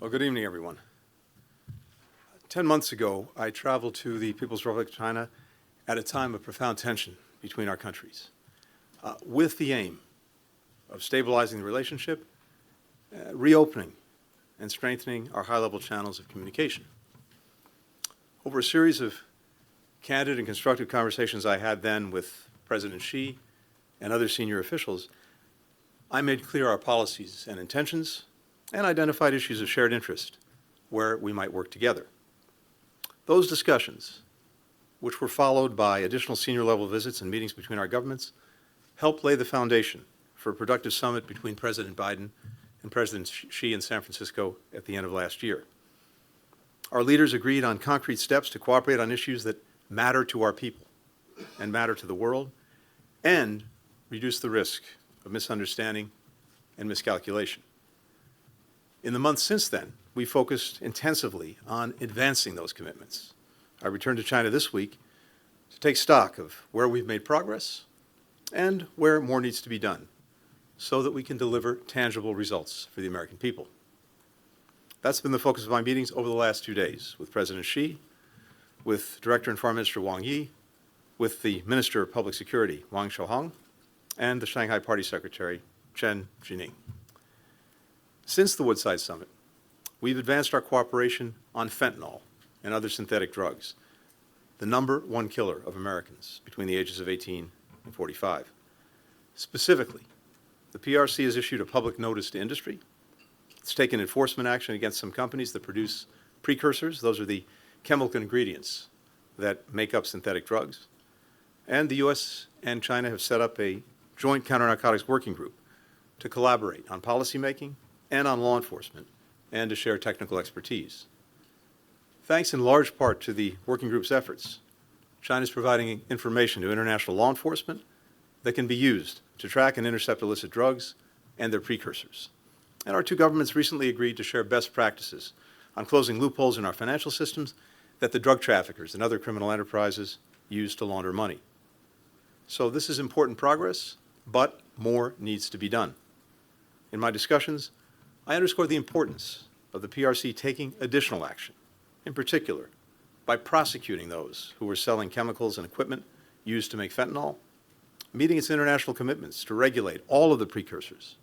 Well, good evening, everyone. 10 months ago, I traveled to the People's Republic of China at a time of profound tension between our countries, with the aim of stabilizing the relationship, reopening and strengthening our high-level channels of communication. Over a series of candid and constructive conversations I had then with President Xi and other senior officials, I made clear our policies and intentions and identified issues of shared interest where we might work together. Those discussions, which were followed by additional senior-level visits and meetings between our governments, helped lay the foundation for a productive summit between President Biden and President Xi in San Francisco at the end of last year. Our leaders agreed on concrete steps to cooperate on issues that matter to our people and matter to the world, and reduce the risk of misunderstanding and miscalculation. In the months since then, we focused intensively on advancing those commitments. I returned to China this week to take stock of where we've made progress and where more needs to be done so that we can deliver tangible results for the American people. That's been the focus of my meetings over the last 2 days with President Xi, with Director and Foreign Minister Wang Yi, with the Minister of Public Security, Wang Shouhong, and the Shanghai Party Secretary, Chen Jining. Since the Woodside Summit, we've advanced our cooperation on fentanyl and other synthetic drugs, the #1 killer of Americans between the ages of 18 and 45. Specifically, the PRC has issued a public notice to industry. It's taken enforcement action against some companies that produce precursors. Those are the chemical ingredients that make up synthetic drugs. And the U.S. and China have set up a joint counter-narcotics working group to collaborate on policymaking and on law enforcement, and to share technical expertise. Thanks in large part to the working group's efforts, China is providing information to international law enforcement that can be used to track and intercept illicit drugs and their precursors. And our two governments recently agreed to share best practices on closing loopholes in our financial systems that the drug traffickers and other criminal enterprises use to launder money. So this is important progress, but more needs to be done. In my discussions, I underscore the importance of the PRC taking additional action, in particular by prosecuting those who are selling chemicals and equipment used to make fentanyl, meeting its international commitments to regulate all of the precursors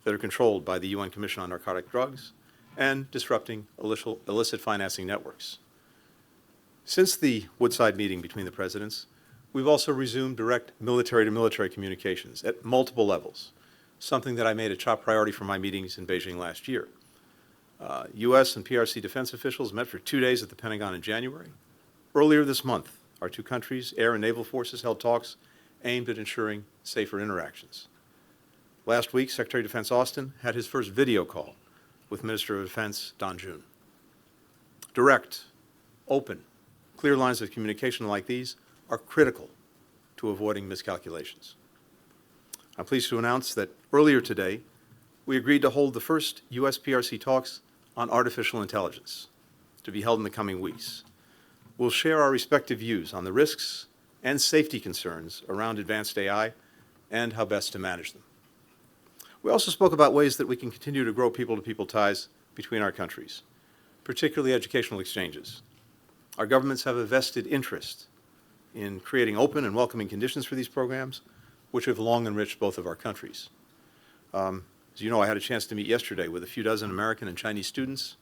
that are controlled by the UN Commission on Narcotic Drugs, and disrupting illicit financing networks. Since the Woodside meeting between the presidents, we've also resumed direct military-to-military communications at multiple levels, something that I made a top priority for my meetings in Beijing last year. U.S. and PRC defense officials met for 2 days at the Pentagon in January. Earlier this month, our two countries' air and naval forces held talks aimed at ensuring safer interactions. Last week, Secretary of Defense Austin had his first video call with Minister of Defense Don Jun. Direct, open, clear lines of communication like these are critical to avoiding miscalculations. I'm pleased to announce that earlier today, we agreed to hold the first U.S.-PRC talks on artificial intelligence, to be held in the coming weeks. We'll share our respective views on the risks and safety concerns around advanced AI and how best to manage them. We also spoke about ways that we can continue to grow people-to-people ties between our countries, particularly educational exchanges. Our governments have a vested interest in creating open and welcoming conditions for these programs, which have long enriched both of our countries. As you know, I had a chance to meet yesterday with a few dozen American and Chinese students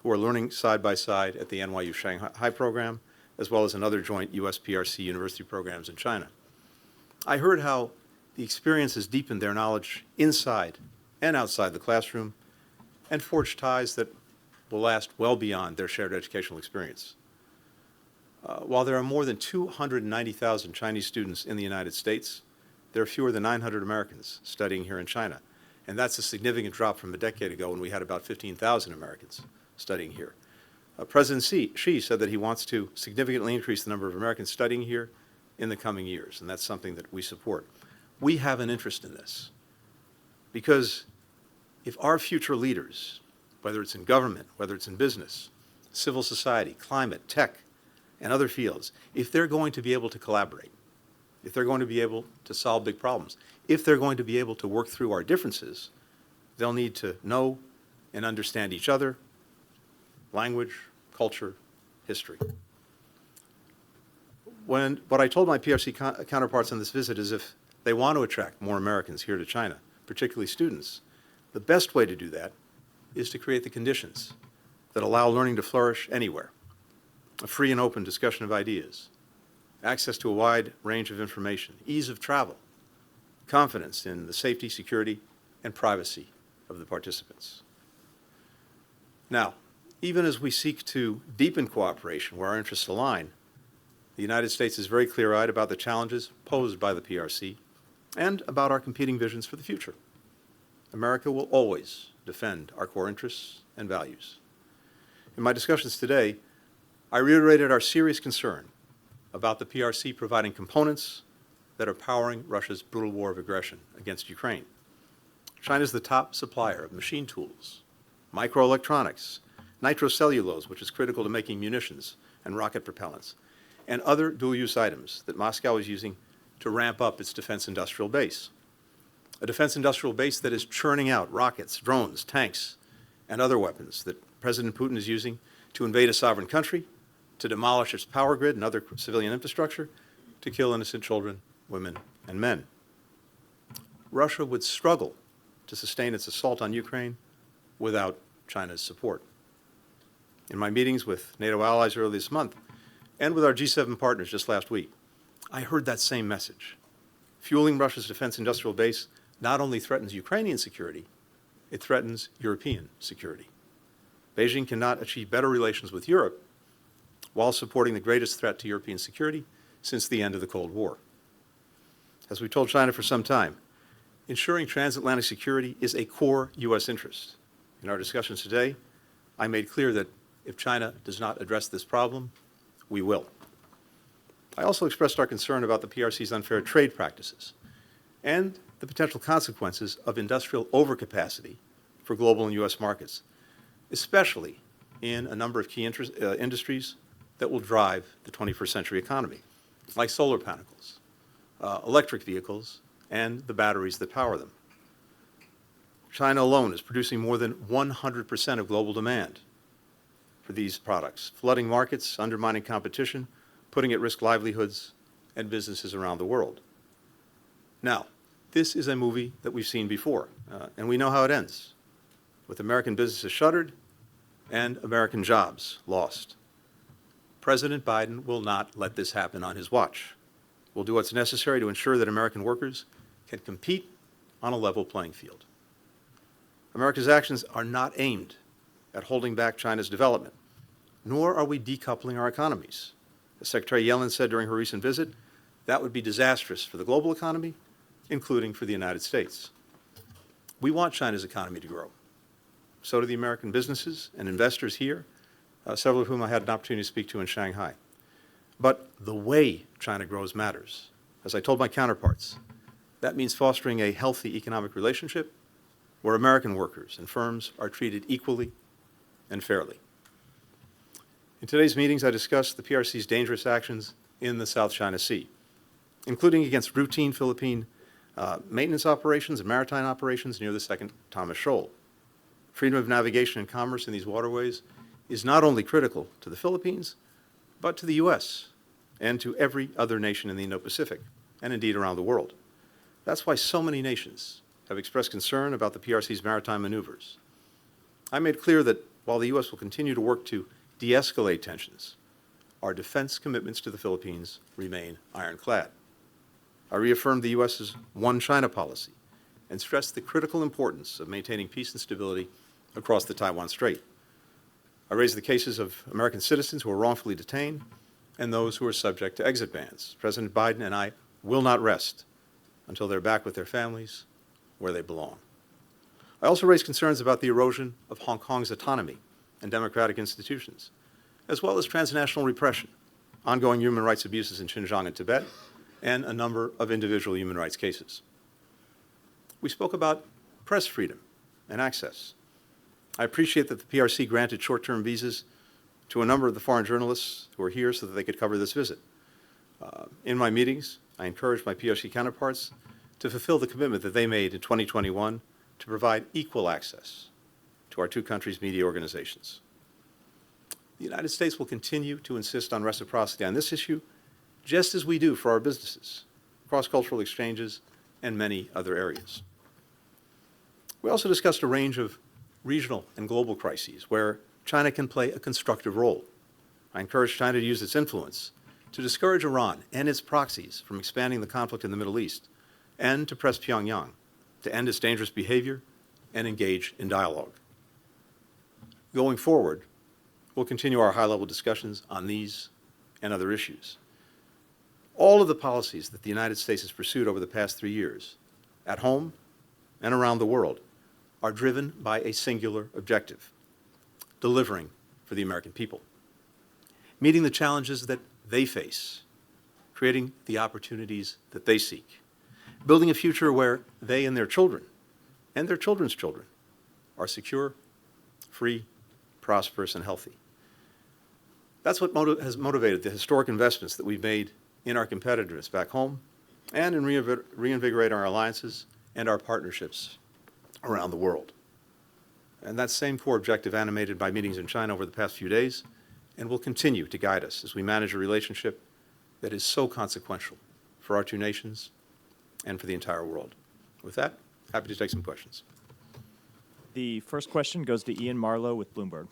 who are learning side by side at the NYU Shanghai program, as well as in other joint U.S.-PRC university programs in China. I heard how the experience has deepened their knowledge inside and outside the classroom and forged ties that will last well beyond their shared educational experience. While there are more than 290,000 Chinese students in the United States, there are fewer than 900 Americans studying here in China. And that's a significant drop from a decade ago when we had about 15,000 Americans studying here. President Xi said that he wants to significantly increase the number of Americans studying here in the coming years, and that's something that we support. We have an interest in this because if our future leaders, whether it's in government, whether it's in business, civil society, climate, tech, and other fields, if they're going to be able to collaborate, if they're going to be able to solve big problems, if they're going to be able to work through our differences, they'll need to know and understand each other language, culture, history. What I told my PRC counterparts on this visit is if they want to attract more Americans here to China, particularly students, the best way to do that is to create the conditions that allow learning to flourish anywhere. A free and open discussion of ideas, access to a wide range of information, ease of travel, confidence in the safety, security, and privacy of the participants. Now, even as we seek to deepen cooperation where our interests align, the United States is very clear-eyed about the challenges posed by the PRC and about our competing visions for the future. America will always defend our core interests and values. In my discussions today, I reiterated our serious concern about the PRC providing components that are powering Russia's brutal war of aggression against Ukraine. China is the top supplier of machine tools, microelectronics, nitrocellulose, which is critical to making munitions and rocket propellants, and other dual-use items that Moscow is using to ramp up its defense industrial base. A defense industrial base that is churning out rockets, drones, tanks, and other weapons that President Putin is using to invade a sovereign country, to demolish its power grid and other civilian infrastructure, to kill innocent children, women, and men. Russia would struggle to sustain its assault on Ukraine without China's support. In my meetings with NATO allies earlier this month, and with our G7 partners just last week, I heard that same message. Fueling Russia's defense industrial base not only threatens Ukrainian security, it threatens European security. Beijing cannot achieve better relations with Europe while supporting the greatest threat to European security since the end of the Cold War. As we told China for some time, ensuring transatlantic security is a core U.S. interest. In our discussions today, I made clear that if China does not address this problem, we will. I also expressed our concern about the PRC's unfair trade practices and the potential consequences of industrial overcapacity for global and U.S. markets, especially in a number of key industries that will drive the 21st century economy, like solar panels, electric vehicles, and the batteries that power them. China alone is producing more than 100% of global demand for these products, flooding markets, undermining competition, putting at risk livelihoods and businesses around the world. Now, this is a movie that we've seen before, and we know how it ends, with American businesses shuttered and American jobs lost. President Biden will not let this happen on his watch. We'll do what's necessary to ensure that American workers can compete on a level playing field. America's actions are not aimed at holding back China's development, nor are we decoupling our economies. As Secretary Yellen said during her recent visit, that would be disastrous for the global economy, including for the United States. We want China's economy to grow. So do the American businesses and investors here, several of whom I had an opportunity to speak to in Shanghai. But the way China grows matters. As I told my counterparts, that means fostering a healthy economic relationship where American workers and firms are treated equally and fairly. In today's meetings, I discussed the PRC's dangerous actions in the South China Sea, including against routine Philippine maintenance operations and maritime operations near the Second Thomas Shoal. Freedom of navigation and commerce in these waterways is not only critical to the Philippines, but to the U.S. and to every other nation in the Indo-Pacific, and indeed around the world. That's why so many nations have expressed concern about the PRC's maritime maneuvers. I made clear that while the U.S. will continue to work to de-escalate tensions, our defense commitments to the Philippines remain ironclad. I reaffirmed the U.S.'s One China policy and stressed the critical importance of maintaining peace and stability across the Taiwan Strait. I raised the cases of American citizens who were wrongfully detained and those who are subject to exit bans. President Biden and I will not rest until they're back with their families where they belong. I also raised concerns about the erosion of Hong Kong's autonomy and democratic institutions, as well as transnational repression, ongoing human rights abuses in Xinjiang and Tibet, and a number of individual human rights cases. We spoke about press freedom and access. I appreciate that the PRC granted short-term visas to a number of the foreign journalists who are here so that they could cover this visit. In my meetings, I encouraged my PRC counterparts to fulfill the commitment that they made in 2021 to provide equal access to our two countries' media organizations. The United States will continue to insist on reciprocity on this issue, just as we do for our businesses, cross-cultural exchanges, and many other areas. We also discussed a range of regional and global crises where China can play a constructive role. I encourage China to use its influence to discourage Iran and its proxies from expanding the conflict in the Middle East, and to press Pyongyang to end its dangerous behavior and engage in dialogue. Going forward, we'll continue our high-level discussions on these and other issues. All of the policies that the United States has pursued over the past 3 years, at home and around the world, are driven by a singular objective: delivering for the American people, meeting the challenges that they face, creating the opportunities that they seek, building a future where they and their children and their children's children are secure, free, prosperous, and healthy. That's what has motivated the historic investments that we've made in our competitiveness back home and in reinvigorating our alliances and our partnerships around the world. And that same core objective animated my meetings in China over the past few days and will continue to guide us as we manage a relationship that is so consequential for our two nations and for the entire world. With that, happy to take some questions. The first question goes to Ian Marlowe with Bloomberg.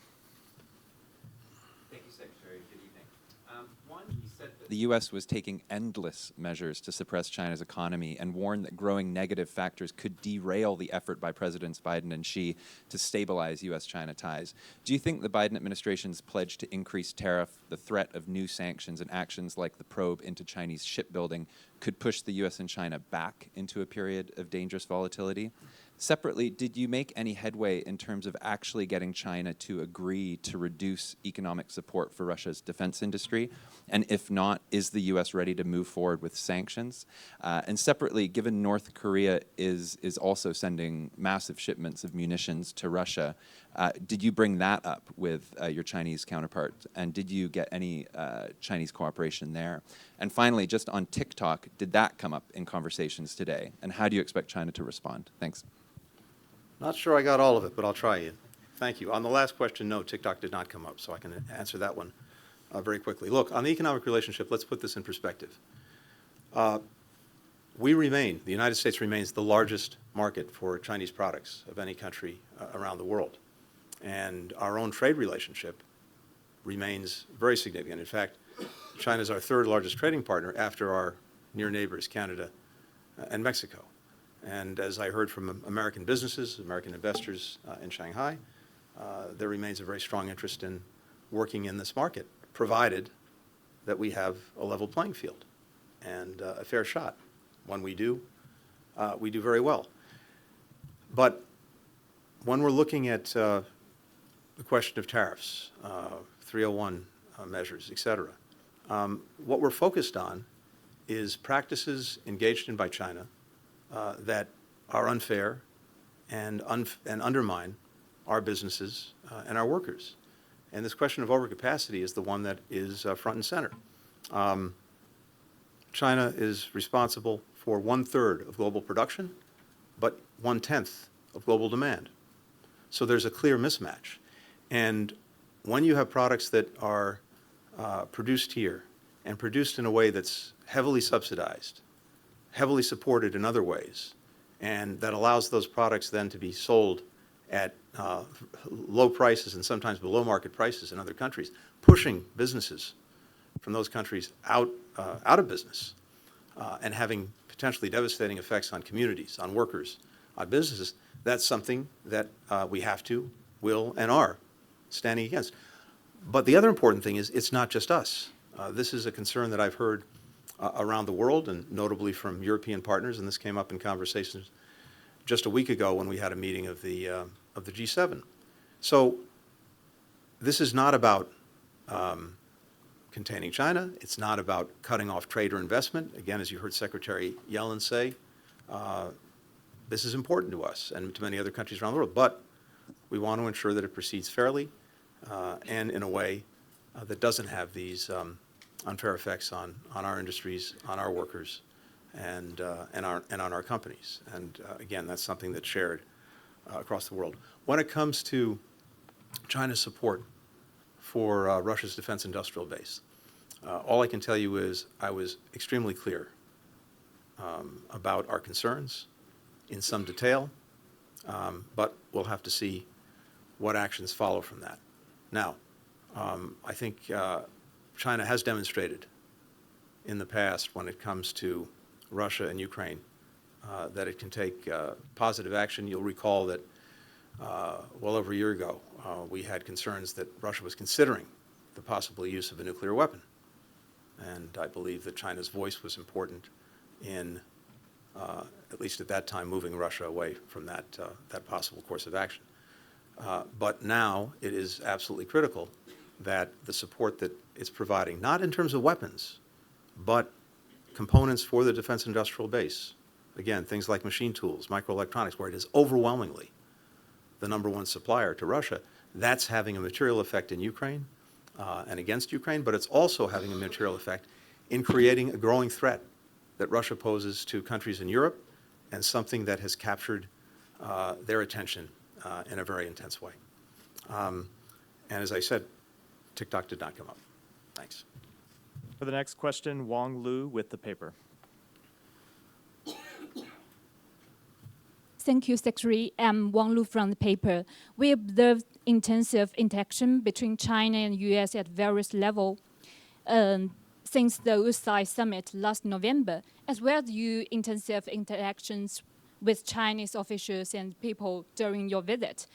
Thank you, Secretary. Good evening. One, he said that the U.S. was taking endless measures to suppress China's economy and warned that growing negative factors could derail the effort by Presidents Biden and Xi to stabilize U.S.-China ties. Do you think the Biden administration's pledge to increase tariff, the threat of new sanctions, and actions like the probe into Chinese shipbuilding could push the U.S. and China back into a period of dangerous volatility? Separately, did you make any headway in terms of actually getting China to agree to reduce economic support for Russia's defense industry? And if not, is the U.S. ready to move forward with sanctions? And separately, given North Korea is also sending massive shipments of munitions to Russia, did you bring that up with your Chinese counterpart? And did you get any Chinese cooperation there? And finally, just on TikTok, did that come up in conversations today? And how do you expect China to respond? Thanks. Not sure I got all of it, but I'll try you. Thank you. On the last question, no, TikTok did not come up, so I can answer that one very quickly. Look, on the economic relationship, let's put this in perspective. The United States remains the largest market for Chinese products of any country around the world. And our own trade relationship remains very significant. In fact, China is our third largest trading partner after our near neighbors, Canada and Mexico. And as I heard from American businesses, American investors in Shanghai, there remains a very strong interest in working in this market, provided that we have a level playing field and a fair shot. When we do very well. But when we're looking at the question of tariffs, 301 measures, et cetera, what we're focused on is practices engaged in by China that are unfair and undermine our businesses and our workers. And this question of overcapacity is the one that is front and center. China is responsible for 1/3 of global production, but 1/10 of global demand. So there's a clear mismatch. And when you have products that are produced here and produced in a way that's heavily subsidized, heavily supported in other ways, and that allows those products then to be sold at low prices and sometimes below market prices in other countries, pushing businesses from those countries out of business and having potentially devastating effects on communities, on workers, on businesses, that's something that we have to, will, and are standing against. But the other important thing is it's not just us. This is a concern that I've heard around the world, and notably from European partners, and this came up in conversations just a week ago when we had a meeting of the G7. So this is not about containing China. It's not about cutting off trade or investment. Again, as you heard Secretary Yellen say, this is important to us and to many other countries around the world. But we want to ensure that it proceeds fairly and in a way that doesn't have these unfair effects on our industries, on our workers, and on our companies. And again, that's something that's shared across the world. When it comes to China's support for Russia's defense industrial base. All I can tell you is I was extremely clear about our concerns in some detail, but we'll have to see what actions follow from that. Now, I think China has demonstrated in the past when it comes to Russia and Ukraine that it can take positive action. You'll recall that well over a year ago, we had concerns that Russia was considering the possible use of a nuclear weapon. And I believe that China's voice was important in, at least at that time, moving Russia away from that possible course of action. But now it is absolutely critical that the support that it's providing, not in terms of weapons, but components for the defense industrial base, again, things like machine tools, microelectronics, where it is overwhelmingly the #1 supplier to Russia, that's having a material effect in Ukraine and against Ukraine, but it's also having a material effect in creating a growing threat that Russia poses to countries in Europe, and something that has captured their attention in a very intense way. And as I said, TikTok did not come up. Thanks. For the next question, Wong Lu with the paper. Thank you, Secretary. I'm Wang Lu from the paper. We observed intensive interaction between China and U.S. at various levels since the USAI summit last November, as well as intensive interactions with Chinese officials and people during your visit.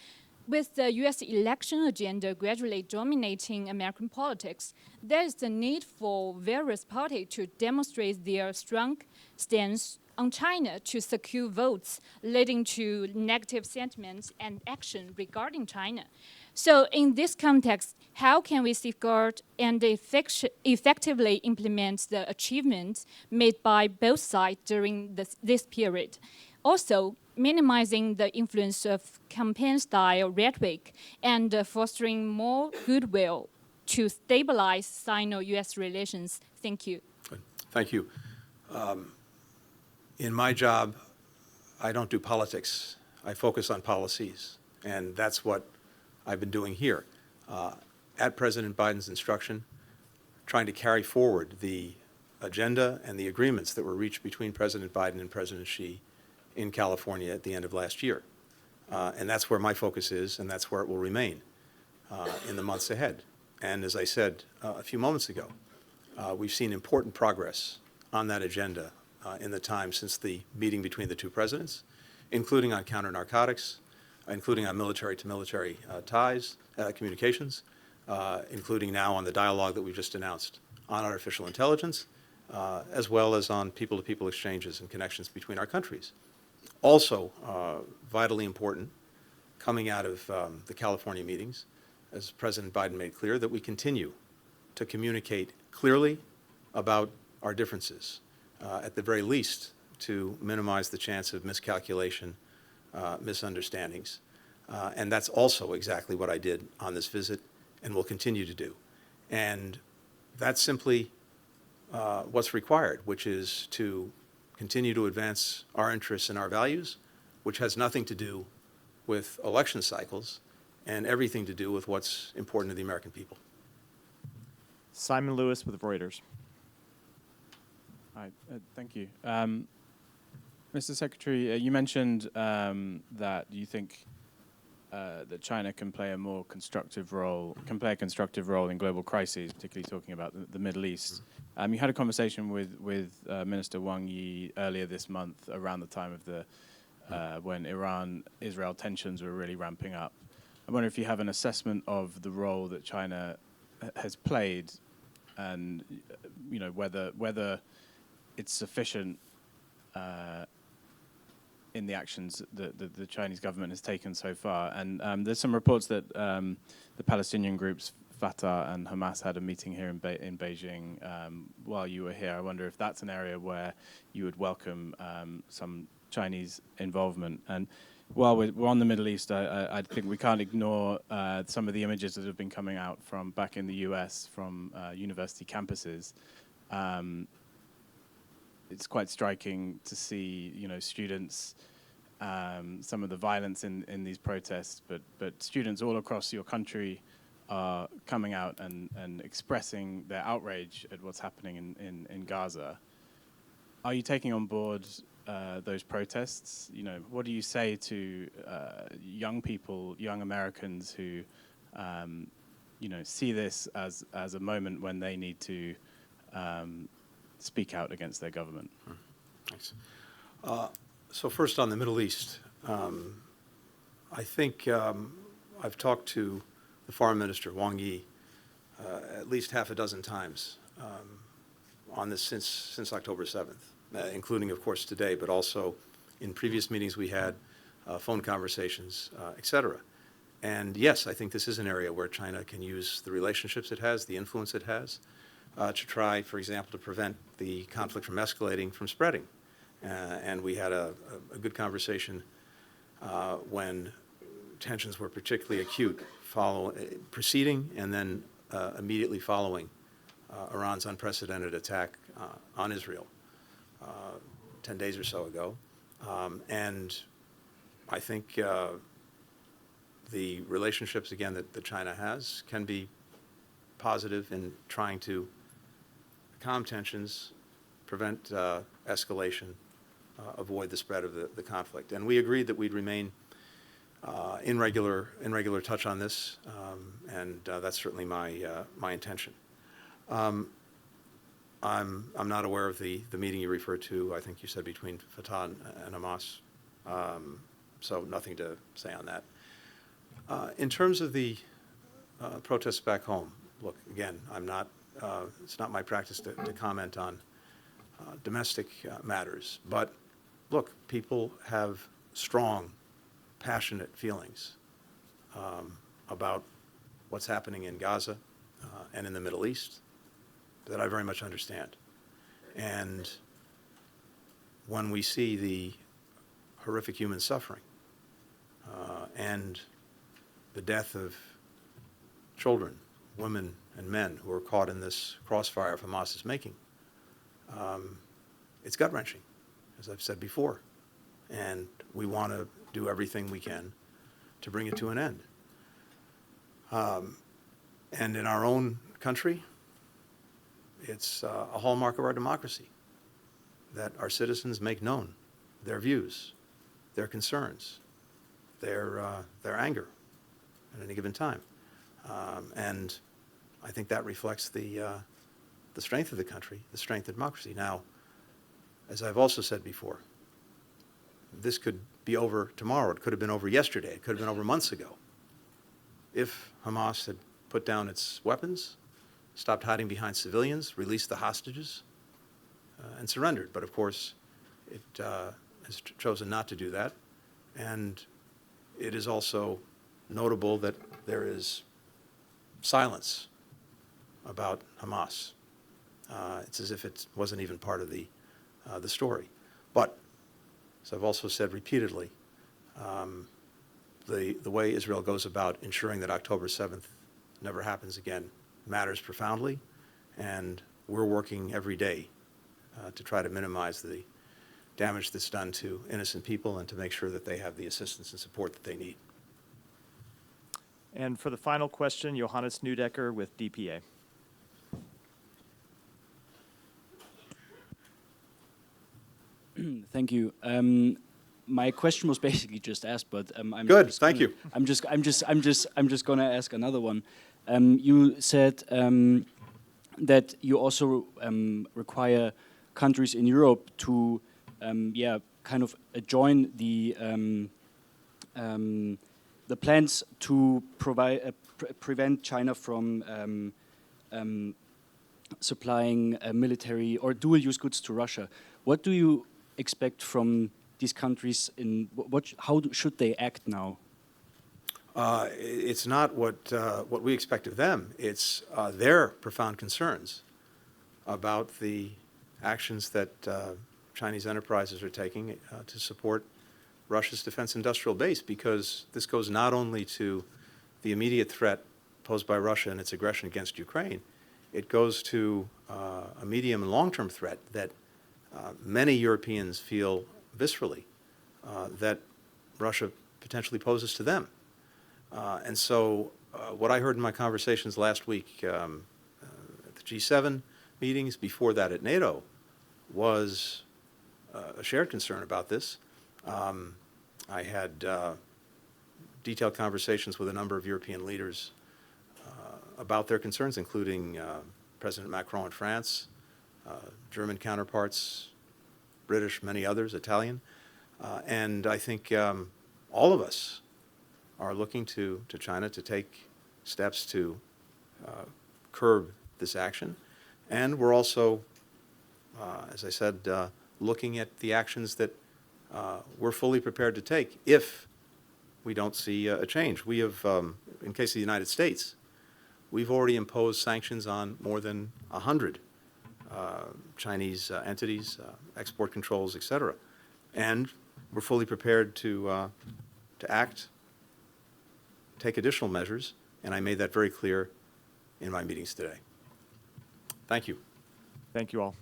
With the U.S. election agenda gradually dominating American politics, there is the need for various parties to demonstrate their strong stance on China to secure votes, leading to negative sentiments and action regarding China. So in this context, how can we safeguard and effectively implement the achievements made by both sides during this period? Also, minimizing the influence of campaign-style rhetoric and fostering more goodwill to stabilize Sino-U.S. relations. Thank you. Good. Thank you. In my job, I don't do politics. I focus on policies, and that's what I've been doing here. At President Biden's instruction, trying to carry forward the agenda and the agreements that were reached between President Biden and President Xi in California at the end of last year. And that's where my focus is, and that's where it will remain in the months ahead. And as I said a few moments ago, we've seen important progress on that agenda in the time since the meeting between the two presidents, including on counter-narcotics, including on military-to-military ties, communications, including now on the dialogue that we've just announced on artificial intelligence, as well as on people-to-people exchanges and connections between our countries. Also, vitally important, coming out of the California meetings, as President Biden made clear, that we continue to communicate clearly about our differences, at the very least to minimize the chance of miscalculation, misunderstandings. And that's also exactly what I did on this visit and will continue to do. And that's simply what's required, which is to continue to advance our interests and our values, which has nothing to do with election cycles and everything to do with what's important to the American people. Simon Lewis with Reuters. Hi, thank you. Mr. Secretary, you mentioned that you think that China can play a more constructive role, in global crises, particularly talking about the Middle East. You had a conversation with Minister Wang Yi earlier this month, around the time of the when Iran-Israel tensions were really ramping up. I wonder if you have an assessment of the role that China has played, and whether it's sufficient in the actions that the Chinese government has taken so far. And there's some reports that the Palestinian groups Fatah and Hamas had a meeting here in Beijing while you were here. I wonder if that's an area where you would welcome some Chinese involvement. And while we're on the Middle East, I think we can't ignore some of the images that have been coming out from back in the US from university campuses. It's quite striking to see, students, some of the violence in these protests, but students all across your country are coming out and expressing their outrage at what's happening in Gaza. Are you taking on board those protests? You know, what do you say to young people, young Americans who, you know, see this as a moment when they need to speak out against their government? Thanks. So first on the Middle East, I think I've talked to the Foreign Minister, Wang Yi, at least half a dozen times on this since October 7th, including, of course, today, but also in previous meetings we had, phone conversations, et cetera. And yes, I think this is an area where China can use the relationships it has, the influence it has, to try, for example, to prevent the conflict from escalating, from spreading. And we had a good conversation when tensions were particularly acute, preceding and then immediately following Iran's unprecedented attack on Israel 10 days or so ago. And I think the relationships, again, that China has can be positive in trying to calm tensions, prevent escalation, avoid the spread of the conflict. And we agreed that we'd remain in regular touch on this, and that's certainly my intention. I'm not aware of the meeting you referred to. I think you said between Fatah and Hamas, so nothing to say on that. In terms of the protests back home, look, again, it's not my practice to comment on domestic matters, but look, people have strong, passionate feelings about what's happening in Gaza and in the Middle East that I very much understand. And when we see the horrific human suffering and the death of children, women, and men who are caught in this crossfire of Hamas's making, it's gut-wrenching, as I've said before. And we want to do everything we can to bring it to an end. And in our own country, it's a hallmark of our democracy that our citizens make known their views, their concerns, their anger at any given time. And I think that reflects the strength of the country, the strength of democracy. Now, as I've also said before, this could be over tomorrow. It could have been over yesterday. It could have been over months ago. If Hamas had put down its weapons, stopped hiding behind civilians, released the hostages, and surrendered. But of course, it has chosen not to do that. And it is also notable that there is silence about Hamas. It's as if it wasn't even part of the story. But, as I've also said repeatedly, the way Israel goes about ensuring that October 7th never happens again matters profoundly, and we're working every day to try to minimize the damage that's done to innocent people and to make sure that they have the assistance and support that they need. And for the final question, Johannes Neudecker with DPA. Thank you. My question was basically just asked, but I'm Good, just thank gonna- you. I'm just going to ask another one. You said that you also require countries in Europe to, kind of join the plans to provide prevent China from supplying military or dual-use goods to Russia. What do you expect from these countries? How should they act now? It's not what we expect of them. It's their profound concerns about the actions that Chinese enterprises are taking to support Russia's defense industrial base, because this goes not only to the immediate threat posed by Russia and its aggression against Ukraine, it goes to a medium and long-term threat that many Europeans feel viscerally that Russia potentially poses to them. And so what I heard in my conversations last week at the G7 meetings, before that at NATO, was a shared concern about this. I had detailed conversations with a number of European leaders about their concerns, including President Macron in France, German counterparts, British, many others, Italian. And I think all of us are looking to China to take steps to curb this action. And we're also, as I said, looking at the actions that we're fully prepared to take if we don't see a change. We have, in case of the United States, we've already imposed sanctions on more than 100 Chinese entities, export controls, et cetera. And we're fully prepared to act, take additional measures, and I made that very clear in my meetings today. Thank you. Thank you all.